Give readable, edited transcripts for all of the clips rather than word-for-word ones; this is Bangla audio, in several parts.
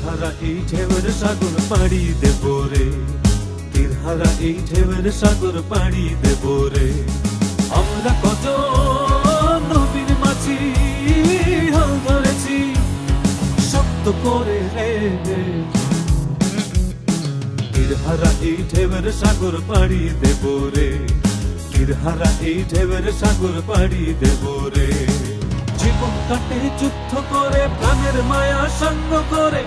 তীরহারা এই ঢেউয়ের সাগর পাড়ি দেব রে, তীরহারা এই ঢেউয়ের সাগর পাড়ি দেব রে। আমরা কত নবীর মাঝি হাল ধরেছি শক্ত করে রে, তীরহারা এই ঢেউয়ের সাগর পাড়ি দেব রে, তীরহারা এই ঢেউয়ের সাগর পাড়ি দেব রে। জীবন কাটে যুদ্ধ করে, প্রাণের মায়া সঙ্গ করে,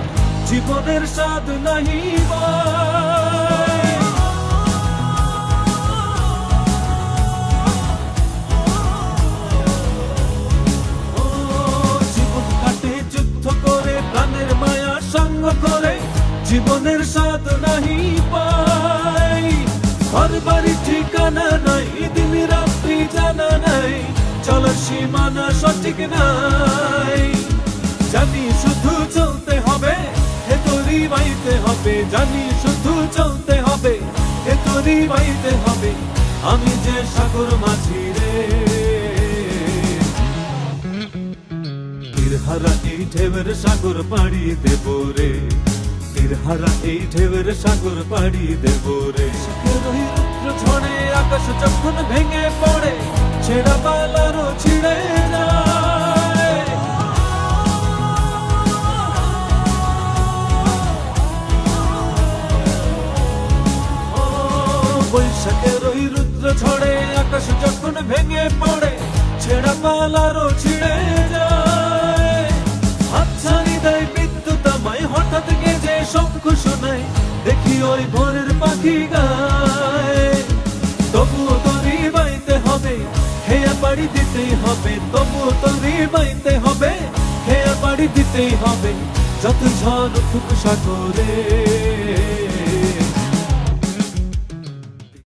জীবনের স্বাদ নাহি পায়। ও জীবন কাটে যুদ্ধ করে, প্রাণের মায়া সঙ্গ করে, জীবনের স্বাদ নাহি পায়। ঘর বাড়ি ঠিকানা নাই, দিন রাত্রি জানা নাই, চলার সীমানা সঠিক নাই। জানি শুধু চলতে হবে, হে তোরি বাইতে হবে, জানি শুধু চলতে হবে, হে তোরি বাইতে হবে। আমি যে সাগর মাঝি রে, তীরহারা এই ঢেউয়ের সাগর পাড়ি দেব রে, তীরহারা এই ঢেউয়ের সাগর পাড়ি দেব রে। রুদ্র ঝড়ে আকাশ যখন ভেঙে পড়ে, ছেঁড়া পালারও ছিঁড়ে যায়। ও বৈশাখের ওই রুদ্র ঝড়ে আকাশ যখন ভেঙে পড়ে, ছেঁড়া পালারও ছিঁড়ে যায়। হাতছানি দেয় বিদ্যুৎ আমায়, হঠাৎ গেজে শঙ্খ শোনায়, দেখি ওই ভোরের পাখি গায়। তবুও তরি বাইতে হবে, হেয়া পাড়ি দিতেই হবে, তবুও তরি বাইতে হবে, হেয়া পাড়ি দিতেই হবে। যত ঝড় উঠুক সাগরে।